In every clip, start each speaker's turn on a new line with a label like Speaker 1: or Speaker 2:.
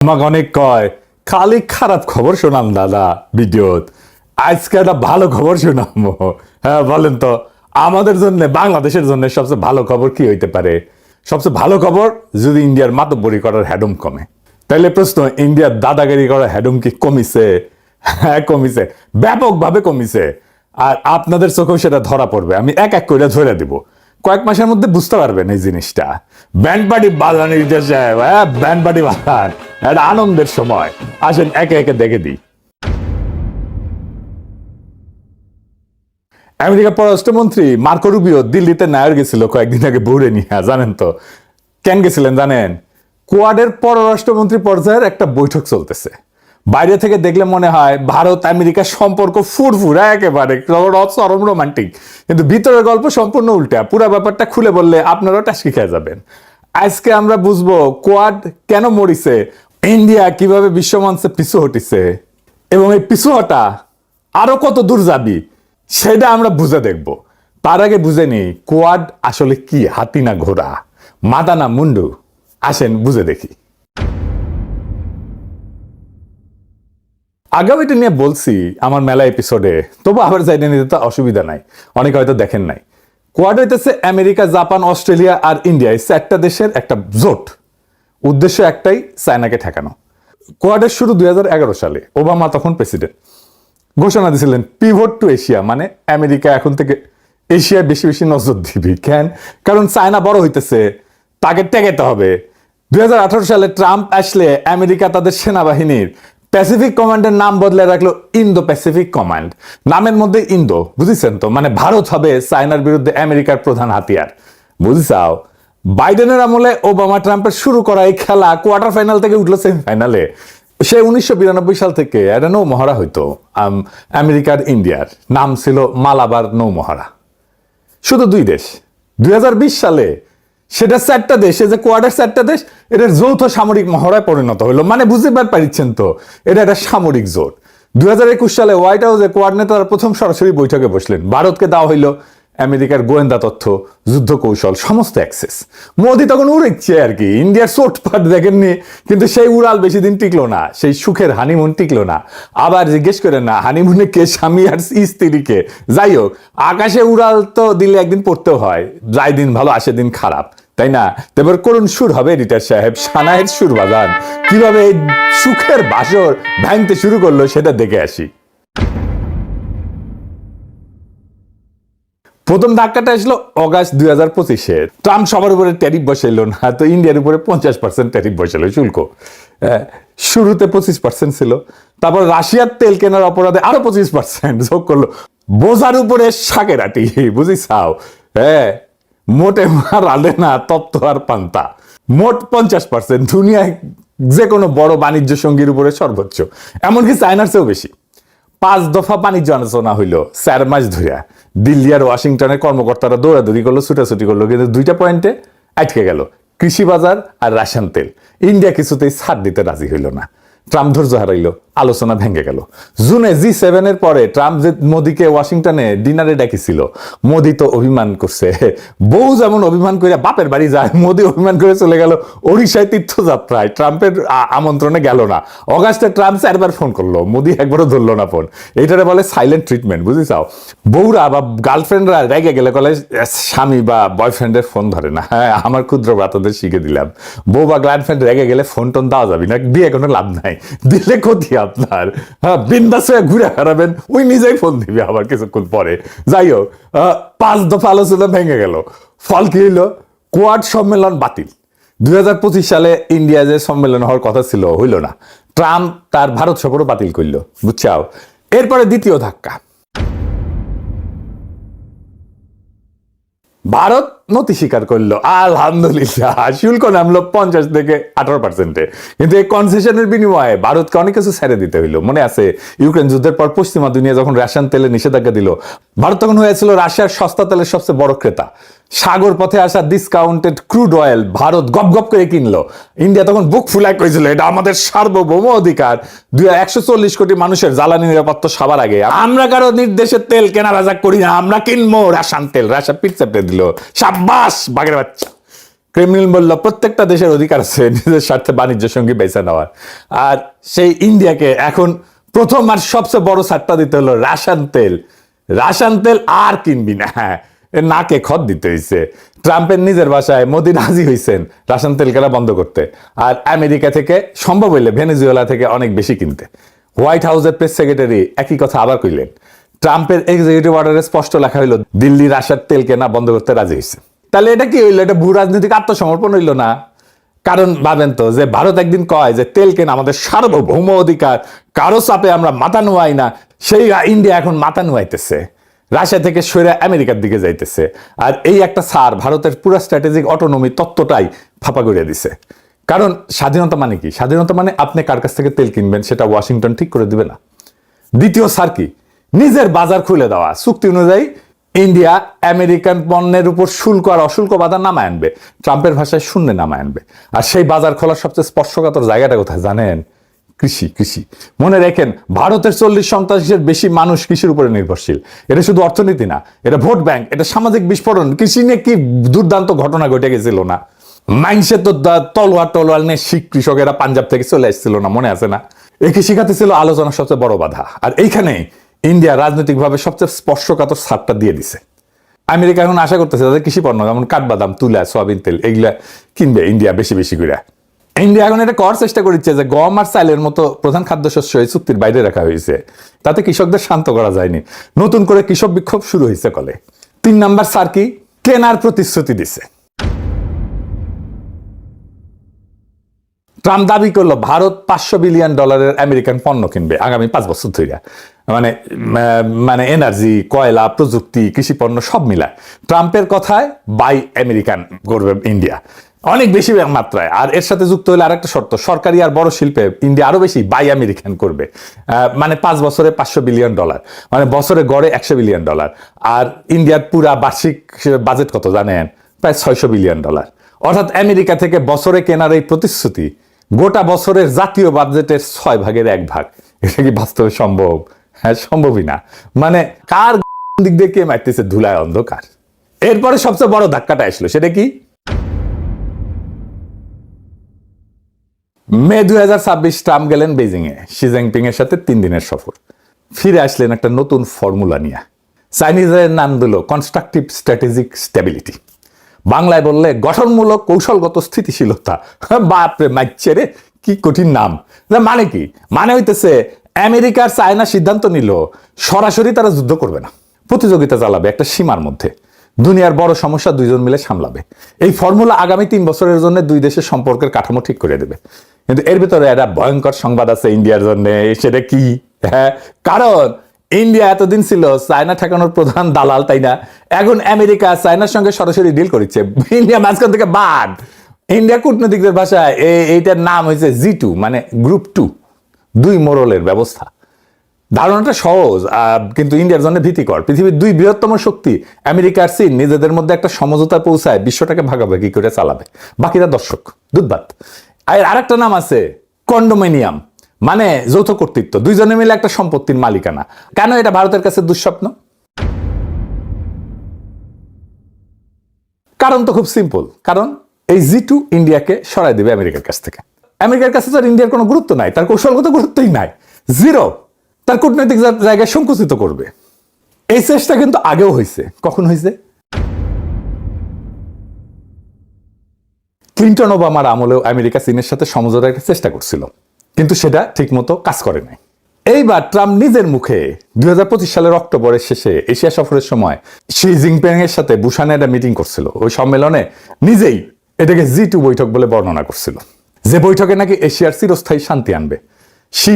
Speaker 1: আমাকে অনেক কয় খালি খারাপ খবর শোনাম দাদা ভিডিওত, আজকে একটা ভালো খবর শোনাবো। হ্যাঁ বলেন তো, আমাদের জন্য বাংলাদেশের জন্য সবচেয়ে ভালো খবর কি হইতে পারে? সবচেয়ে ভালো খবর যদি ইন্ডিয়ার মাতব্বরি করার হ্যাডম কমে। তাইলে প্রশ্ন, ইন্ডিয়ার দাদাগিরি করার হ্যাডম কি কমিছে? হ্যাঁ কমিছে, ব্যাপকভাবে কমিছে। আর আপনাদের চোখেও সেটা ধরা পড়বে, আমি এক এক করে ধরে দিব। কয়েক মাসের মধ্যে বুঝতে পারবেন এই জিনিসটা। ব্যান্ড পার্টি বাজান সাহেব, হ্যাঁ ব্যান্ড পার্টি বাজান, একটা আনন্দের সময়। আসেন একে একে দেখে দিই। আমেরিকার পররাষ্ট্রমন্ত্রী মার্কো রুবিও দিল্লিতে নায়ার গেছিল কয়েকদিন আগে বউরে নিয়ে, জানেন তো কেন গেছিলেন জানেন? কোয়াডের পররাষ্ট্রমন্ত্রী পর্যায়ের একটা বৈঠক চলতেছে। বাইরে থেকে দেখলে মনে হয় ভারত আমেরিকার সম্পর্ক ফুরফুরা একেবারে চরম রোমান্টিক, কিন্তু ভিতরের গল্প সম্পূর্ণ উল্টা। পুরো ব্যাপারটা খুলে বললে আপনারাও টাস্কি খেয়ে যাবেন। আজকে আমরা বুঝবো কোয়াড কেন মরিছে, ইন্ডিয়া কিভাবে বিশ্বমঞ্চে পিছু হটিছে, এবং এই পিছু হটা আরো কত দূর যাবি সেটা আমরা বুঝে দেখব। তার আগে বুঝে নিই কোয়াড আসলে কি, হাতি না ঘোড়া, মাদা না মুন্ডু। আসেন বুঝে দেখি। আগেও এটা নিয়ে বলছি আমার মেলা এপিসোডে, তবু আবার যাইতে নিতে তো অসুবিধা নাই, অনেকে হয়তো দেখেন নাই। কোয়াড হইতেছে আমেরিকা, জাপান, অস্ট্রেলিয়া আর ইন্ডিয়া, এই চারটা দেশের একটা জোট। উদ্দেশ্য একটাই, চায়নাকে ঠেকানো। কোয়াডের শুরু 2011 সালে, ওবামা তখন প্রেসিডেন্ট। ঘোষণা দিয়েছিলেন পিভট টু এশিয়া, মানে আমেরিকা এখন থেকে এশিয়ায় বেশি বেশি নজর দিবি। কেন? কারণ চায়না বড় হইতেছে, তাকে টেকাতে হবে। 2018 সালে ট্রাম্প আসলে আমেরিকা তাদের সেনাবাহিনীর প্যাসিফিক কমান্ডের নাম বদলে রাখলো ইন্দো প্যাসিফিক কমান্ড। নামের মধ্যে ইন্দো, বুঝেছেন তো, মানে ভারত হবে চায়নার বিরুদ্ধে আমেরিকার প্রধান হাতিয়ার। বুঝিসাও? বাইডেনের আমলে ওবামা ট্রাম্পের শুরু করা এই খেলা কোয়ার্টার ফাইনাল থেকে উঠলো সেমিফাইনালে। সে 1992 সাল থেকে একটা নৌমহড়া হইতো আমেরিকার ইন্ডিয়ার, নাম ছিল মালাবার নৌমহড়া। শুধু দুই দেশ। 2020 সালে সেটা চারটা দেশ, যে কোয়াডের চারটা দেশ, এটার যৌথ সামরিক মহড়ায় পরিণত হলো। মানে বুঝতে পারছেন তো, এটা একটা সামরিক জোট। 2021 সালে হোয়াইট হাউসে কোয়াড নেতারা প্রথম সরাসরি বৈঠকে বসলেন। ভারতকে দেওয়া হইলো আমেরিকার গোয়েন্দা তথ্য, যুদ্ধ কৌশল, সমস্ত অ্যাক্সেস। মোদি তখন উড়েছে আর কি, ইন্ডিয়ার চোটপাট দেখেননি, কিন্তু সেই উড়াল বেশি দিন টিকলো না, সেই সুখের হানিমুন টিকলো না। আবার জিজ্ঞেস করেন না হানিমুনে কে, স্বামী আর স্ত্রীকে? যাই হোক, আকাশে উড়াল তো দিলে একদিন পড়তেও হয়, যাই দিন ভালো আসে দিন খারাপ, তাই না? এবার করুন সুর হবে এডিটর সাহেব, সানায়ের সুর বাজান কিভাবে এই সুখের বাসর ভাঙতে শুরু করলো সেটা দেখে আসি। প্রথম ধাক্কাটা আসলো অগাস্ট 2025-এ। ট্রাম্প সবার উপরে ট্যারিফ বসাইলো না, তো ইন্ডিয়ার উপরে 50% ট্যারিফ বসাইলো, শুল্ক। শুরুতে 25% ছিল, তারপর রাশিয়ার তেল কেনার অপরাধে আরো 25% যোগ করলো। বোঝার উপরে শাকের আটি, বুঝিসাও? হ্যাঁ, মোটে রাধে না তপ্ত আর পান্তা। মোট 50%, দুনিয়ায় যে কোনো বড় বাণিজ্য সঙ্গীর উপরে সর্বোচ্চ, এমনকি চায়নার চেয়েও বেশি। 5 দফা বাণিজ্য আলোচনা হইলো 4 মাস ধরে। দিল্লি আর ওয়াশিংটনের কর্মকর্তারা দৌড়াদৌড়ি করলো, ছুটাছুটি করলো, কিন্তু দুইটা পয়েন্টে আটকে গেল, কৃষি বাজার আর রাশিয়ান তেল। ইন্ডিয়া কিছুতেই ছাড় দিতে রাজি হইল না। ট্রাম্প ধৈর্য হারাইলো, আলোচনা ভেঙে গেল। জুনে G7 এর পরে ট্রাম্প যে মোদিকে ওয়াশিংটনে ডিনারে ডাকিছিল, মোদি তো অভিমান করছে। বউ যেমন অভিমান করে বাপের বাড়ি যায়, মোদি অভিমান করে চলে গেল ওড়িশায় তীর্থযাত্রায়, ট্রাম্পের আমন্ত্রণে গেল না। অগাস্টে ট্রাম্প 4 বার ফোন করলো, মোদি একবারও ধরলো না ফোন। এইটারে বলে সাইলেন্ট ট্রিটমেন্ট, বুঝিসাও? বউরা বা গার্লফ্রেন্ডরা রেগে গেলে বলে স্বামী বা বয়ফ্রেন্ডের ফোন ধরে না। হ্যাঁ, আমার ক্ষুদ্র ব্রাতদের শিখে দিলাম, বউ বা গার্লফ্রেন্ড রেগে গেলে ফোন টোন দেওয়া যাবে না, দিয়ে কোনো লাভ নাই, দিলে ক্ষতি আপনার। হ্যাঁ, বিন্দাস হয়ে ঘুরে হারাবেন, ওই নিজেই ফোন দিবে আবার কিছুক্ষণ পরে। যাই হোক, 5 দফা আলোচনা ভেঙে গেল। ফল কি হইলো? কোয়াড সম্মেলন বাতিল। 2025 সালে ইন্ডিয়া যে সম্মেলন হওয়ার কথা ছিল, হইল না। ট্রাম্প তার ভারত সফরও বাতিল করলো, বুঝছাও? এরপরে দ্বিতীয় ধাক্কা, ভারত নতি স্বীকার করলো, আলহামদুলিল্লাহ। শুল্ক নামলো 50 থেকে 18%-এ। কিন্তু এই কনসেশনের বিনিময়ে ভারতকে অনেক কিছু ছেড়ে দিতে হইলো। মনে আছে ইউক্রেন যুদ্ধের পর পশ্চিমা দুনিয়া যখন রাশিয়ান তেলে নিষেধাজ্ঞা দিল, ভারত তখন হয়েছিল রাশিয়ার সস্তা তেলের সবচেয়ে বড় ক্রেতা। সাগর পথে আসা ডিসকাউন্টেড ক্রুড অয়েল ভারত গপ গপ করে কিনলো। ইন্ডিয়া তখন বুক ফুলায় কইছিল এটা আমাদের সার্বভৌম অধিকার। 140 কোটি মানুষের জ্বালানি নিরাপত্তা সবার আগে, আমরা কারো নির্দেশে তেল কেনা বেচা করি না, আমরা কিনবো রাশিয়ান তেল। রাশিয়া পিঠ চাপড়ে দিল, সাব্বাস বাঘের বাচ্চা। ক্রেমলিন বলল প্রত্যেকটা দেশের অধিকার আছে নিজের স্বার্থে বাণিজ্য সঙ্গী বেছে নেওয়ার। আর সেই ইন্ডিয়াকে এখন প্রথম আর সবচেয়ে বড় ছাড়টা দিতে হলো রাশিয়ান তেল আর কিনবি না, নাকে খত দিতে হয়েছে। ট্রাম্পের নিজের ভাষায় মোদি রাজি হয়েছেন রাশিয়ান তেল কেনা বন্ধ করতে, আর আমেরিকা থেকে সম্ভব হইলে ভেনেজুয়েলা থেকে অনেক বেশি কিনতে। হোয়াইট হাউসের প্রেস সেক্রেটারি একই কথা আবার কইলেন। ট্রাম্পের এক্সিকিউটিভ অর্ডারে স্পষ্ট লেখা হইল দিল্লি রাশিয়ার তেল কেনা বন্ধ করতে রাজি হয়েছে। তাহলে এটা কি হইলো? এটা ভূ রাজনৈতিক আত্মসমর্পণ হইল না? কারণ ভাবেন তো, যে ভারত একদিন কয় যে তেল কেনা আমাদের সার্বভৌম অধিকার, কারো চাপে আমরা মাথা নোয়াই না, সেই ইন্ডিয়া এখন মাথা নোয়াইতেছে, রাশিয়া থেকে সরে আমেরিকার দিকে যাইতেছে। আর এই একটা সার ভারতের পুরো স্ট্র্যাটেজিক অটোনমি তত্ত্বটাই ফাঁপা করে দিছে। কারণ স্বাধীনতা মানে কি? স্বাধীনতা মানে আপনি কার কাছ থেকে তেল কিনবেন সেটা ওয়াশিংটন ঠিক করে দিবে না। দ্বিতীয় সার কি? নিজের বাজার খুলে দেওয়া। চুক্তি অনুযায়ী ইন্ডিয়া আমেরিকান পণ্যের উপর শুল্ক আর অশুল্ক বাধা নামায় আনবে, ট্রাম্পের ভাষায় শূন্যে নামায় আনবে। আর সেই বাজার খোলার সবচেয়ে স্পর্শকাতর জায়গাটা কোথায় জানেন? কৃষি। মনে রাখেন, ভারতের 40% বেশি মানুষ কৃষির উপরে নির্ভরশীল। এটা শুধু অর্থনীতি না, এটা ভোট ব্যাংক, এটা সামাজিক বিস্ফোরণ। কৃষি নিয়ে কি দুর্দান্ত ঘটনা ঘটে গেছিল না? মাইনসে তো তলোয়ার নিয়ে শিখ কৃষকেরা পাঞ্জাব থেকে চলে এসেছিল না, মনে আছে না? এই কৃষিখাতে ছিল আলোচনার সবচেয়ে বড় বাধা। আর এইখানে ইন্ডিয়া রাজনৈতিকভাবে সবচেয়ে স্পর্শকাতর ছাড়টা দিয়ে দিছে। আমেরিকা এখন আশা করতেছে তাদের কৃষি পণ্য যেমন কাঠবাদাম, তুলা, সয়াবিন তেল এগুলা কিনবে ইন্ডিয়া বেশি করে। ইন্ডিয়া এখন এটা করার চেষ্টা করছে যে গম আর চালের মতো প্রধান খাদ্যশস্য এই চুক্তির বাইরে রাখা হয়েছে। তাতে কৃষকদের শান্ত করা যায়নি, নতুন করে কৃষক বিক্ষোভ শুরু হয়েছে কলে। 3 নাম্বার সার কি? কেনার প্রতিশ্রুতি দিছে। ট্রাম্প দাবি করলো ভারত $500 বিলিয়ন আমেরিকান পণ্য কিনবে আগামী 5 বছর ধরে। মানে এনার্জি, কয়লা, প্রযুক্তি, কৃষি পণ্য সব মিলায় ট্রাম্পের কথায় বাই আমেরিকান করবে ইন্ডিয়া অনেক বেশি মাত্রায়। আর এর সাথে যুক্ত হলে আরেকটা শর্ত, সরকারি আর বড় শিল্পে ইন্ডিয়া আরো বেশি বাই আমেরিকান করবে। মানে 5 বছরে $500 বিলিয়ন, মানে বছরে গড়ে $100 বিলিয়ন। আর ইন্ডিয়ার পুরা বার্ষিক বাজেট কত জানেন? প্রায় $600 বিলিয়ন। অর্থাৎ আমেরিকা থেকে বছরে কেনার এই প্রতিশ্রুতি গোটা বছরের জাতীয় বাজেটের 6/1 এটা কি বাস্তবে সম্ভব? হ্যাঁ, সম্ভবই না। মানে কার দিক দিয়ে কে মারতেছে ধুলায় অন্ধকার। এরপরে সবচেয়ে বড় ধাক্কাটা আসলো, সেটা কি? মে 2026 ট্রাম্প গেলেন বেজিং এ শি জিনপিং এর সাথে 3 দিনের সফর। ফিরে আসলেন একটা নতুন ফর্মুলা নিয়ে। চাইনিজের নাম দিল কনস্ট্রাকটিভ স্ট্র্যাটেজিক স্টেবিলিটি, বাংলায় বললে গঠনমূলক কৌশলগত স্থিতিশীলতা। বাপরে মাইচ্ছে রে, কি কঠিন নাম। মানে কি? মানে হইতেছে আমেরিকার চায়না সিদ্ধান্ত নিল সরাসরি তারা যুদ্ধ করবে না, প্রতিযোগিতা চালাবে একটা সীমার মধ্যে। দুনিয়ার বড় সমস্যা দুইজন মিলে সামলাবে। এই ফর্মুলা আগামী 3 বছরের জন্য দুই দেশের সম্পর্কের কাঠামো ঠিক করে দেবে। কিন্তু এর ভিতরে একটা ভয়ঙ্কর সংবাদ আছে ইন্ডিয়ার জন্য। সেটা কি? হ্যাঁ, কারণ ইন্ডিয়া এতদিন ছিল চায়না ঠেকানোর প্রধান দালাল, তাই না? এখন আমেরিকা চায়নার সঙ্গে সরাসরি ডিল করছে, ইন্ডিয়া মাঝখান থেকে বাদ। ইন্ডিয়া কূটনীতিকদের ভাষায় এইটার নাম হয়েছে G2, মানে গ্রুপ 2, 2 মোড়লের ব্যবস্থা। ধারণাটা সহজ, কিন্তু ইন্ডিয়ার জন্য ভীতিকর। পৃথিবীর 2 বৃহত্তম শক্তি আমেরিকা আর চীন নিজেদের মধ্যে একটা সমঝোতা পৌঁছায় বিশ্বটাকে ভাগাভাগি করে চালাবে, বাকিরা দর্শক, দুধভাত। আর আরেকটা নাম আছে কন্ডোমিনিয়াম, মানে যৌথ কর্তৃত্ব, দুইজনে মিলে একটা সম্পত্তির মালিকানা। কেন এটা ভারতের কাছে দুঃস্বপ্ন? কারণ তো খুব সিম্পল, কারণ এই G2 ইন্ডিয়াকে সরাই দেবে আমেরিকার কাছ থেকে। আমেরিকার কাছে তো ইন্ডিয়ার কোনো গুরুত্ব নাই, তার কৌশলগত গুরুত্বই নাই, জিরো। তার কূটনৈতিক জায়গায় সংকুচিত করবে। এই চেষ্টা কিন্তু আগেও হয়েছে। কখন হয়েছে? ক্লিন্টন ওবামার আমলেও আমেরিকা চীনের সাথে সমঝোতার একটা চেষ্টা করছিল, কিন্তু সেটা ঠিকমতো কাজ করে নাই। এইবার ট্রাম্প নিজের মুখে 2025 সালের অক্টোবরের শেষে এশিয়া সফরের সময় শি জিনপিং এর সাথে বুসানে একটা মিটিং করছিল। ওই সম্মেলনে নিজেই এটাকে G2 বৈঠক বলে বর্ণনা করছিল, যে বৈঠকে নাকি এশিয়ার চিরস্থায়ী শান্তি আনবে। শি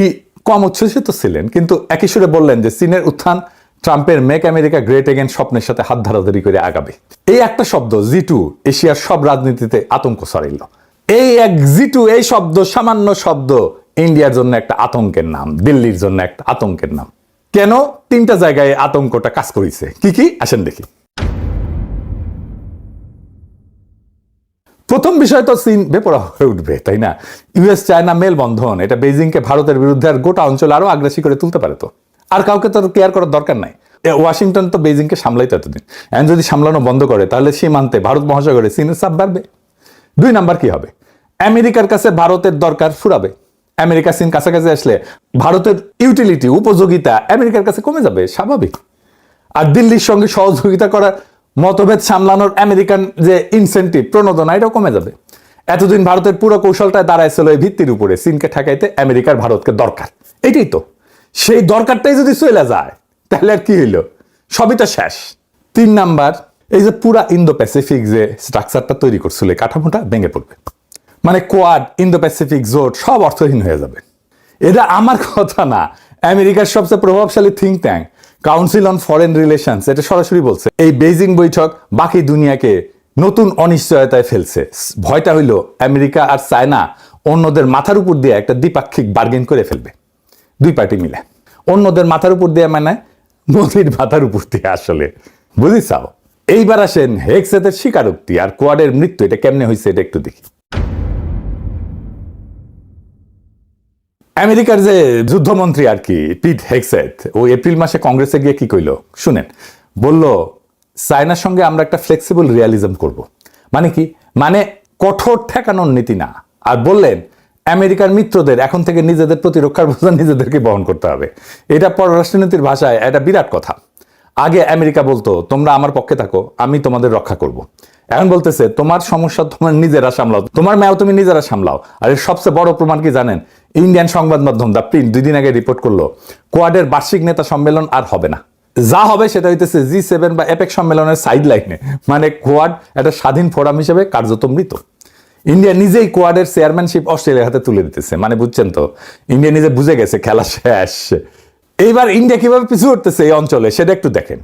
Speaker 1: কম উচ্ছ্বসিত ছিলেন, কিন্তু একই সুরে বললেন যে চীনের উত্থান ট্রাম্পের মেক আমেরিকা গ্রেট এগেন স্বপ্নের সাথে হাত ধরাধরি করে আগাবে। এই একটা শব্দ G2 এশিয়ার সব রাজনীতিতে আতঙ্ক ছড়াইল। এই এক G2, এই শব্দ, সামান্য শব্দ ইন্ডিয়ার জন্য একটা আতঙ্কের নাম, দিল্লির জন্য একটা আতঙ্কের নাম। কেন? 3টা জায়গায় আতঙ্কটা কাজ করেছে। কি কি? আসেন দেখি। প্রথম বিষয় তো চীন বেপরোয়া হয়ে উঠবে, তাই না? ইউএস চায়না মেলবন্ধন এটা বেজিংকে ভারতের বিরুদ্ধে আর গোটা অঞ্চল আরো আগ্রাসী করে তুলতে পারে। তো আর কাউকে তো কেয়ার করার দরকার নাই। ওয়াশিংটন তো বেজিংকে সামলাইতে এতদিন, এখন যদি সামলানো বন্ধ করে তাহলে সীমান্তে ভারত মহাসাগরে চীনের চাপ বাড়বে। দুই নাম্বার কি হবে? আমেরিকার কাছে ভারতের দরকার ফুরাবে। আমেরিকা চীন কাছাকাছি আসলে ভারতের ইউটিলিটি, উপযোগিতা আমেরিকার কাছে কমে যাবে, স্বাভাবিক। আর দিল্লির সঙ্গে সহযোগিতা করার, মতভেদ সামলানোর আমেরিকান যে ইনসেন্টিভ, প্রণোদনা, এটাও কমে যাবে। এতদিন ভারতের পুরো কৌশলটায় দাঁড়াইছিল এই ভিত্তির উপরে, চীনকে ঠেকাইতে আমেরিকার ভারতকে দরকার। এটাই তো, সেই দরকারটাই যদি চলে যায় তাহলে আর কি হইল? সবই তো শেষ। তিন নাম্বার, এই যে পুরা ইন্দো প্যাসিফিক যে স্ট্রাকচারটা তৈরি করছিল, এই কাঠামোটা ভেঙে পড়বে। মানে কোয়াড, ইন্দো প্যাসিফিক জোট সব অর্থহীন হয়ে যাবে। এটা আমার কথা না, আমেরিকার সবচেয়ে প্রভাবশালী think tank council on foreign relations এটা সরাসরি বলছে এই বেইজিং বৈঠক বাকি দুনিয়াকে নতুন অনিশ্চয়তায় ফেলছে। ভয়টা হইল আমেরিকা আর চায়না অন্যদের মাথার উপর দিয়ে একটা দ্বিপাক্ষিক বার্গেন করে ফেলবে, দুই পার্টি মিলে। অন্যদের মাথার উপর দিয়ে মানে মোদির মাথার উপর দিয়ে, আসলে বুঝিছাও। এইবার আসেন হেক্সেতের স্বীকারোক্তি আর কোয়াডের মৃত্যু, এটা কেমনে হয়েছে এটা একটু দেখি। আমেরিকার যে যুদ্ধমন্ত্রী আর কি, পিট হেক্সেথ, ও এপ্রিল মাসে কংগ্রেসে গিয়ে কি কইল শুনেন। বলল চায়নার সঙ্গে আমরা একটা ফ্লেক্সিবল রিয়ালিজম করব। মানে কি? মানে কঠোর ঠেকানোর নীতি না। আর বললেন আমেরিকার মিত্রদের এখন থেকে নিজেদের প্রতিরক্ষার বোঝা নিজেদেরকে বহন করতে হবে। এটা পররাষ্ট্রনীতির ভাষায় এটা বিরাট কথা। আগে আমেরিকা বলতো তোমরা আমার পক্ষে থাকো, আমি তোমাদের রক্ষা করব। এখন বলতেছে তোমার সমস্যা তোমার নিজেরা সামলাও, তোমার ম্যাও তুমি নিজেরা সামলাও। আর এর সবচেয়ে বড় প্রমাণ কি জানেন? ইন্ডিয়ান সংবাদ মাধ্যম দ্য প্রিন্ট 2 দিন আগে রিপোর্ট করলো কোয়াডের বার্ষিক নেতা সম্মেলন আর হবে না। যা হবে সেটা হইতেছে G7 বা এপেক সম্মেলনের সাইড লাইনে। মানে কোয়াড একটা স্বাধীন ফোরাম হিসেবে কার্যত মৃত। ইন্ডিয়া নিজেই কোয়াডের চেয়ারম্যানশিপ অস্ট্রেলিয়ার হাতে তুলে দিতেছে। মানে বুঝছেন তো, ইন্ডিয়া নিজে বুঝে গেছে খেলা শেষ। এইবার ইন্ডিয়া কিভাবে পিছু উঠতেছে এই অঞ্চলে সেটা একটু দেখেন।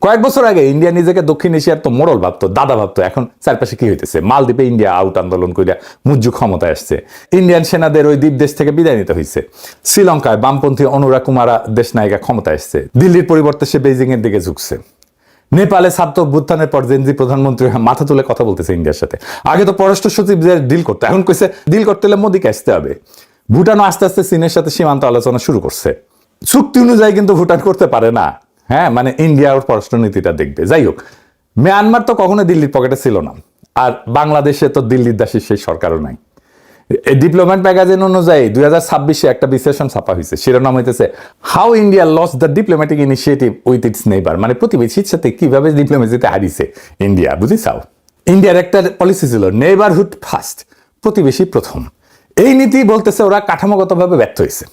Speaker 1: কয়েক বছর আগে ইন্ডিয়া নিজেকে দক্ষিণ এশিয়ার তো মোড়ল ভাবতো, দাদা ভাবতো। এখন চারপাশে কি হইতেছে? মালদ্বীপে ইন্ডিয়া আউট আন্দোলন করিয়া মুজ্জু ক্ষমতায় আসছে। ইন্ডিয়ান সেনাদের ওই দ্বীপ দেশ থেকে বিদায় নিতে হয়েছে। শ্রীলঙ্কায় বামপন্থী অনুরা কুমারা দেশ নায়িকা ক্ষমতায় আসছে। দিল্লির পরিবর্তে সে বেইজিং এর দিকে ঝুঁকছে। নেপালে ছাত্র অভ্যুত্থানের পর জেনজি প্রধানমন্ত্রী মাথা তুলে কথা বলতেছে ইন্ডিয়ার সাথে। আগে তো পররাষ্ট্র সচিব ডিল করতে, এখন কইছে ডিল করতে হলে মোদিকে আসতে হবে। ভুটানও আস্তে আস্তে চীনের সাথে সীমান্ত আলোচনা শুরু করছে। চুক্তি অনুযায়ী কিন্তু ভুটান করতে পারে না। হ্যাঁ, মানে ইন্ডিয়ার পররাষ্ট্রনীতিটা দেখবে। যাই হোক, মিয়ানমার তো কখনো দিল্লির পকেটে ছিল না, আর বাংলাদেশে তো দিল্লির দাসী সেই সরকারও নাই। ডিপ্লোম্যাট ম্যাগাজিন অনুযায়ী 2026-এ একটা বিশ্লেষণ ছাপা হয়েছে, শিরোনাম হইতেছে how India lost the diplomatic initiative with its neighbour. মানে প্রতিবেশীর সাথে কিভাবে ডিপ্লোমেসিতে হারিয়েছে ইন্ডিয়া, বুঝিছাও। ইন্ডিয়ার একটা পলিসি ছিল নেইবারহুড ফার্স্ট, প্রতিবেশী প্রথম। এই নীতি বলতেছে ওরা কাঠামোগতভাবে ব্যর্থ হয়েছে।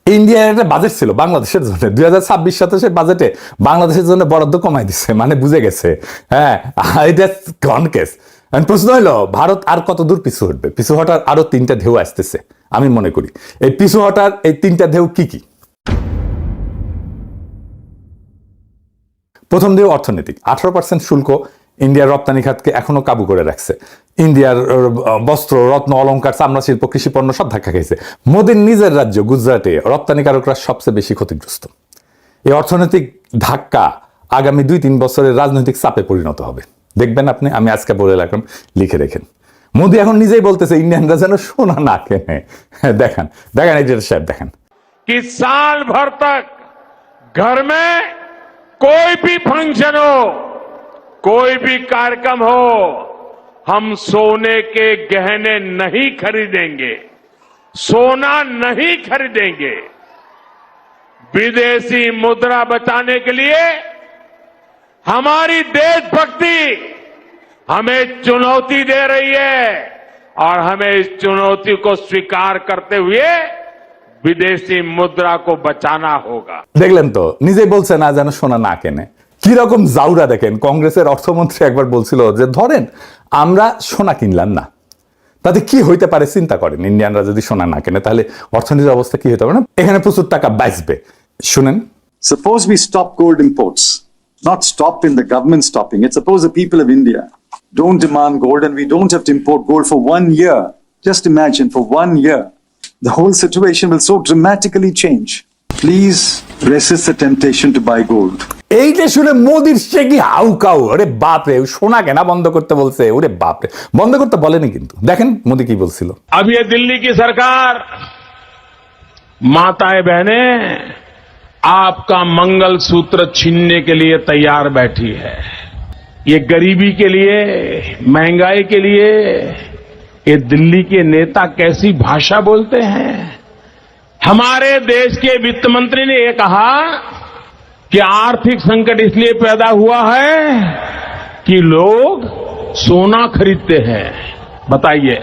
Speaker 1: ইন্ডিয়ার একটা বাজেট ছিল বাংলাদেশের জন্য, 2026-27 বাজেটে বাংলাদেশের জন্য বরাদ্দ কমাই দিচ্ছে। মানে বুঝে গেছে, হ্যাঁ এটা গন কেস। প্রশ্ন হলো ভারত আর কত দূর পিছু হটবে? পিছু হটার আরো 3টা ঢেউ আসতেছে আমি মনে করি। এই পিছু হটার এই 3টা ঢেউ কি কি? প্রথম ঢেউ অর্থনৈতিক। 18% শুল্ক ইন্ডিয়ার রপ্তানি খাতকে এখনো কাবু করে রাখছে। ইন্ডিয়ার বস্ত্র, রত্ন, অলংকার, চামড়া শিল্প, কৃষি পণ্য সব ধাক্কা খাইছে। মোদির নিজের রাজ্য গুজরাটে রপ্তানিকারকরা সবচেয়ে বেশি ক্ষতিগ্রস্ত। এই অর্থনৈতিক ধাক্কা আগামী 2-3 বছরের রাজনৈতিক চাপে পরিণত হবে, দেখবেন আপনি। আমি আজকে বলে রাখলাম, লিখে রেখেন। মোদি এখন নিজেই বলতেছে ইন্ডিয়ানরা যেন সোনা না কেনে। দেখেন দেখেন এই সাহেব দেখেন
Speaker 2: कि साल भर तक घर में कोई भी फंक्शन हो, कोई भी कार्यक्रम हो, हम सोने के गहने नहीं खरीदेंगे, सोना नहीं खरीदेंगे। विदेशी मुद्रा बचाने के लिए हमारी देशभक्ति हमें चुनौती दे रही है और हमें इस चुनौती को स्वीकार करते हुए विदेशी मुद्रा को बचाना होगा।
Speaker 1: দেখলেন তো, নিজেই বলছে না যেন সোনা না কেনে। কি রকম জাউরা দেখেন। কংগ্রেসের অর্থমন্ত্রী একবার বলছিল যে ধরেন আমরা সোনা কিনলাম না, তাতে কি হইতে পারে চিন্তা করেন। ইন্ডিয়ানরা যদি সোনা না কেনে তাহলে অর্থনীতির অবস্থা কি হতে পারে না? এখানে প্রচুর টাকা বাঁচবে। শুনেন,
Speaker 3: Suppose we stop gold imports, not stop in the government stopping it. Suppose the people of India don't demand gold and we don't have to import gold for 1 year. Just imagine, for 1 year, the whole situation will so dramatically change. Please resist the temptation to buy gold.
Speaker 1: এইটা শুনে মোদির সে কি how cow, আরে বাপরে, সোনা কেনা বন্ধ করতে বলছে। ওরে বাপরে, বন্ধ করতে বলেনি কিন্তু। দেখেন মোদি কি বলছিল।
Speaker 2: अब ये दिल्ली की सरकार, माताएं बहनें, आपका मंगल सूत्र छीनने के लिए तैयार बैठी है। ये गरीबी के लिए, महंगाई के लिए ये दिल्ली के नेता कैसी भाषा बोलते हैं। हमारे देश के वित्त मंत्री ने ये कहा कि आर्थिक संकट इसलिए पैदा हुआ है कि लोग सोना खरीदते हैं। बताइए,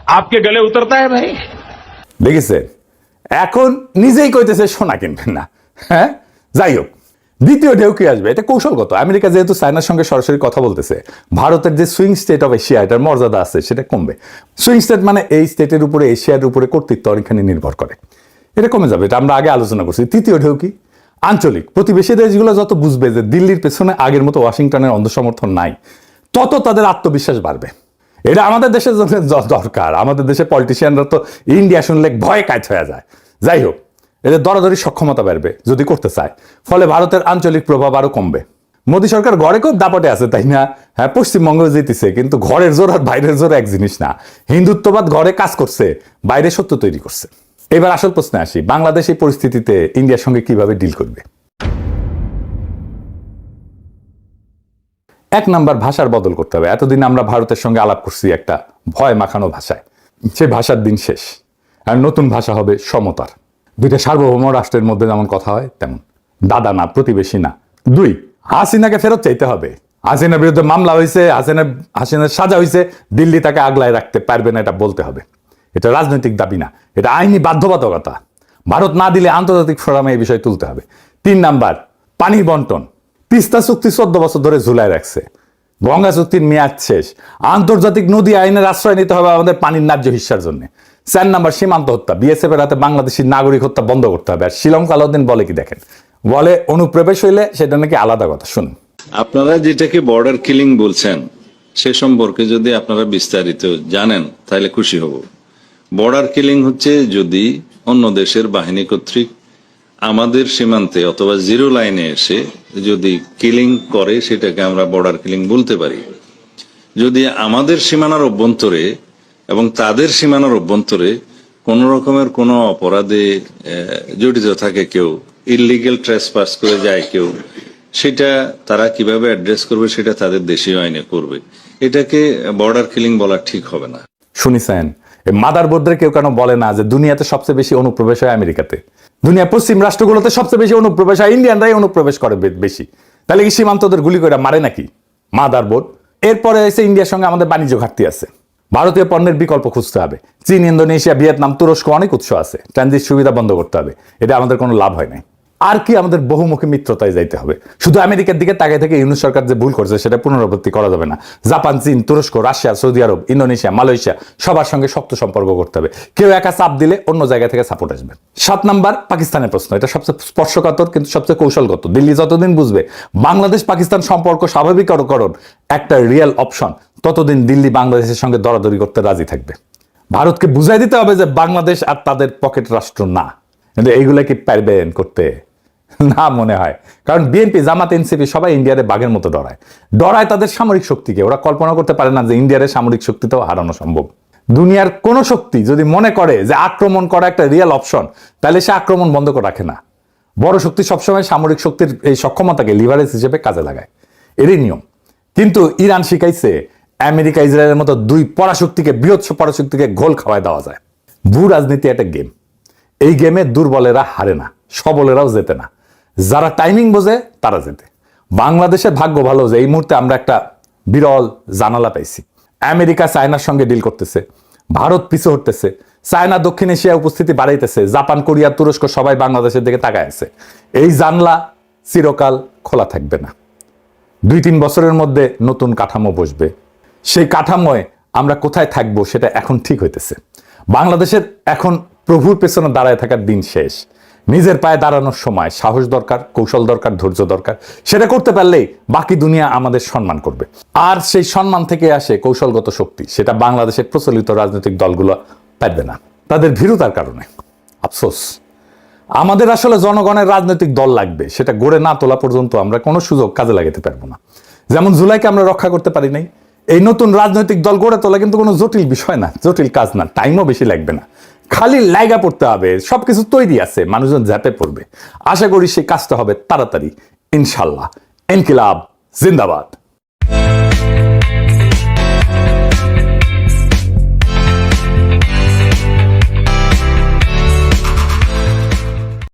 Speaker 2: आपके गले उतरता है भाई?
Speaker 1: দেখেছে এখন নিজেই কইতেছে সোনা কিনবেন না। হ্যাঁ, যাই হোক, দ্বিতীয় ঢেউ কি আসবে এটা কৌশলগত। আমেরিকা যেহেতু চায়নার সঙ্গে সরাসরি কথা বলতেছে, ভারতের যে সুইং স্টেট অফ এশিয়া এটার মর্যাদা আছে সেটা কমবে। সুইং স্টেট মানে এই স্টেটের উপরে এশিয়ার উপরে কর্তৃত্ব অনেকখানি নির্ভর করে, এটা কমে যাবে। এটা আমরা আগে আলোচনা করছি। তৃতীয় ঢেউ কি? আঞ্চলিক প্রতিবেশী দেশগুলো যত বুঝবে যে দিল্লির পেছনে আগের মতো ওয়াশিংটনের অন্ধসমর্থন নাই, তত তাদের আত্মবিশ্বাস বাড়বে। এটা আমাদের দেশের জন্য দরকার। আমাদের দেশের পলিটিশিয়ানরা তো ইন্ডিয়া শুনলে ভয়ে কাজ হয়ে যায়। যাই হোক, এদের দরাদরি সক্ষমতা বাড়বে যদি করতে চায়, ফলে ভারতের আঞ্চলিক প্রভাব আরো কমবে। মোদী সরকার ঘরে খুব দাপটে আছে, তাই না? হ্যাঁ, পশ্চিমবঙ্গ জিতেছে, কিন্তু ঘরের জোর আর বাইরের জোর এক জিনিস না। হিন্দুত্ববাদ ঘরে কাজ করছে, বাইরে সত্য তৈরি করছে। এবার আসল প্রশ্নে আসি, বাংলাদেশ এই পরিস্থিতিতে ইন্ডিয়ার সঙ্গে কিভাবে ডিল করবে? এক নাম্বার, ভাষার বদল করতে হবে। এতদিন আমরা ভারতের সঙ্গে আলাপ করছি একটা ভয় মাখানো ভাষায়, সে ভাষার দিন শেষ। আর নতুন ভাষা হবে সমতার। দুইটা সার্বভৌম রাষ্ট্রের মধ্যে যেমন কথা হয় তেমন, দাদা না, প্রতিবেশী না। দুই, হাসিনাকে ফেরত চাইতে হবে। হাসিনার বিরুদ্ধে মামলা হয়েছে, হাসিনার সাজা হয়েছে, দিল্লি তাকে আগলায় রাখতে পারবে না, এটা বলতে হবে। এটা রাজনৈতিক দাবি না, এটা আইনি বাধ্যবাধকতা। ভারত না দিলে আন্তর্জাতিক ফোরামে এই বিষয় তুলতে হবে। তিন নাম্বার, পানির বন্টন। তিস্তা চুক্তি 14 বছর ধরে ঝুলাই রাখছে, গঙ্গা চুক্তির মেয়াদ শেষ। আন্তর্জাতিক নদী আইনের আশ্রয় নিতে হবে আমাদের পানির ন্যায্য হিস্যার জন্য। 4 নাম্বার, সীমান্ত হত্যা। বিএসএফ এর হাতে বাংলাদেশি নাগরিক হত্যা বন্ধ করতে হবে। আর শ্রীলঙ্কা আলাউদ্দিন বলে কি দেখেন, বলে অনুপ্রবেশ হইলে সেটা নাকি আলাদা কথা। শুনুন,
Speaker 4: আপনারা যেটাকে বর্ডার কিলিং বলছেন সে সম্পর্কে যদি আপনারা বিস্তারিত জানেন তাহলে খুশি হব। বর্ডার কিলিং হচ্ছে যদি অন্য দেশের বাহিনী কর্তৃক আমাদের সীমান্তে অথবা জিরো লাইনে এসে যদি কিলিং করে, সেটাকে আমরা বর্ডার কিলিং বলতে পারি। যদি আমাদের সীমানার অভ্যন্তরে এবং তাদের সীমানার অভ্যন্তরে কোন রকমের কোনো অপরাধে জড়িত থাকে কেউ, ইললিগেল ট্রেসপাস করে যায় কেউ, সেটা তারা কিভাবে অ্যাড্রেস করবে সেটা তাদের দেশীয় আইনে করবে। এটাকে বর্ডার কিলিং বলা ঠিক হবে না।
Speaker 1: শুনিছেন, মাদার বোর্ডের কেউ কেন বলে না যে দুনিয়াতে সবচেয়ে বেশি অনুপ্রবেশ হয় আমেরিকাতে, দুনিয়া পশ্চিম রাষ্ট্রগুলোতে সবচেয়ে বেশি অনুপ্রবেশ হয় ইন্ডিয়ানরাই অনুপ্রবেশ করে বেশি। তাহলে কি সীমান্তদের গুলি করে মারে নাকি মাদার বোর্ড? এরপরে এসে ইন্ডিয়ার সঙ্গে আমাদের বাণিজ্য ঘাটতি আছে, ভারতীয় পণ্যের বিকল্প খুঁজতে হবে। চীন, ইন্দোনেশিয়া, ভিয়েতনাম, তুরস্ক অনেক উৎস আছে, ট্রানজিট সুবিধা বন্ধ করতে হবে। এটা আমাদের কোনো লাভ হয় নাই। আর কি, আমাদের বহুমুখী মিত্রতায় যাইতে হবে। শুধু আমেরিকার দিকে তাকিয়ে থেকে ইউনুস সরকার যে ভুল করছে সেটা পুনরাবৃত্তি করা যাবে না। জাপান, চীন, তুরস্ক, রাশিয়া, সৌদি আরব, ইন্দোনেশিয়া, মালয়েশিয়া সবার সঙ্গে শক্ত সম্পর্ক করতে হবে। কেউ একা চাপ দিলে অন্য জায়গা থেকে সাপোর্ট আসবে। 7 নাম্বার, পাকিস্তানের প্রশ্ন। এটা সবচেয়ে স্পর্শকাতর কিন্তু সবচেয়ে কৌশলগত। দিল্লি যতদিন বুঝবে বাংলাদেশ পাকিস্তান সম্পর্ক স্বাভাবিককরণ একটা রিয়েল অপশন, ততদিন দিল্লি বাংলাদেশের সঙ্গে দরাদরি করতে রাজি থাকবে। ভারতকে বুঝাই দিতে হবে যে বাংলাদেশ আর তাদের পকেট রাষ্ট্র না। কিন্তু এইগুলা কি পারবেন করতে? না মনে হয়। কারণ বিএনপি, জামাত, এনসিপি সবাই ইন্ডিয়ারে বাঘের মতো ডরায় তাদের সামরিক শক্তিকে। ওরা কল্পনা করতে পারে না যে ইন্ডিয়ার সামরিক শক্তিতেও হারানো সম্ভব। দুনিয়ার কোন শক্তি যদি মনে করে যে আক্রমণ করা একটা রিয়েল অপশন, তাহলে সে আক্রমণ বন্ধ করে রাখে না। বড় শক্তি সবসময় সামরিক শক্তির এই সক্ষমতাকে লিভারেজ হিসেবে কাজে লাগায়, এরই নিয়ম। কিন্তু ইরান শিখাইছে আমেরিকা, ইসরায়েলের মতো দুই পরাশক্তিকে, বৃহৎ পরাশক্তিকে ঘোল খাওয়ায় দেওয়া যায়। ভূ রাজনীতি একটা গেম। এই গেমে দুর্বলেরা হারে না, সবলেরাও জেতে না। যারা টাইমিং বোঝে তারা জেতে। বাংলাদেশের ভাগ্য ভালো যে এই মুহূর্তে আমরা একটা বিরল জানালা পাইছি। আমেরিকা চায়নার সঙ্গে ডিল করতেছে, ভারত পিছু হটতেছে, চায়না দক্ষিণ এশিয়ায় উপস্থিতি বাড়াইতেছে, জাপান, কোরিয়া, তুরস্ক সবাই বাংলাদেশের দিকে তাকায় আছে। এই জানলা চিরকাল খোলা থাকবে না। 2-3 বছরের মধ্যে নতুন কাঠামো বসবে। সেই কাঠামোয় আমরা কোথায় থাকবো সেটা এখন ঠিক হইতেছে। বাংলাদেশের এখন প্রভুর পেছনে দাঁড়ায় থাকার দিন শেষ। নিজের পায়ে দাঁড়ানোর সময় সাহস দরকার, কৌশল দরকার, ধৈর্য দরকার। সেটা করতে পারলেই বাকি দুনিয়া আমাদের সম্মান করবে। আর সেই সম্মান থেকে আসে কৌশলগত শক্তি। সেটা বাংলাদেশের প্রচলিত রাজনৈতিক দলগুলো পারবে না, তাদের ভীরুতার কারণে। আফসোস, আমাদের আসলে জনগণের রাজনৈতিক দল লাগবে। সেটা গড়ে না তোলা পর্যন্ত আমরা কোনো সুযোগ কাজে লাগাতে পারবো না। যেমন জুলাইকে আমরা রক্ষা করতে পারি নাই, এই নতুন রাজনৈতিক দল গড়ে তোলা কিন্তু কোনো জটিল বিষয় না, জটিল কাজ না, টাইমও বেশি লাগবে না। খালি লাইগা পড়তে হবে, সবকিছু তৈরি আছে, মানুষজন ঝাঁপে পড়বে। আশা করি সেই কাজটা হবে তাড়াতাড়ি, ইনশাল্লাহ। ইনকিলাব জিন্দাবাদ।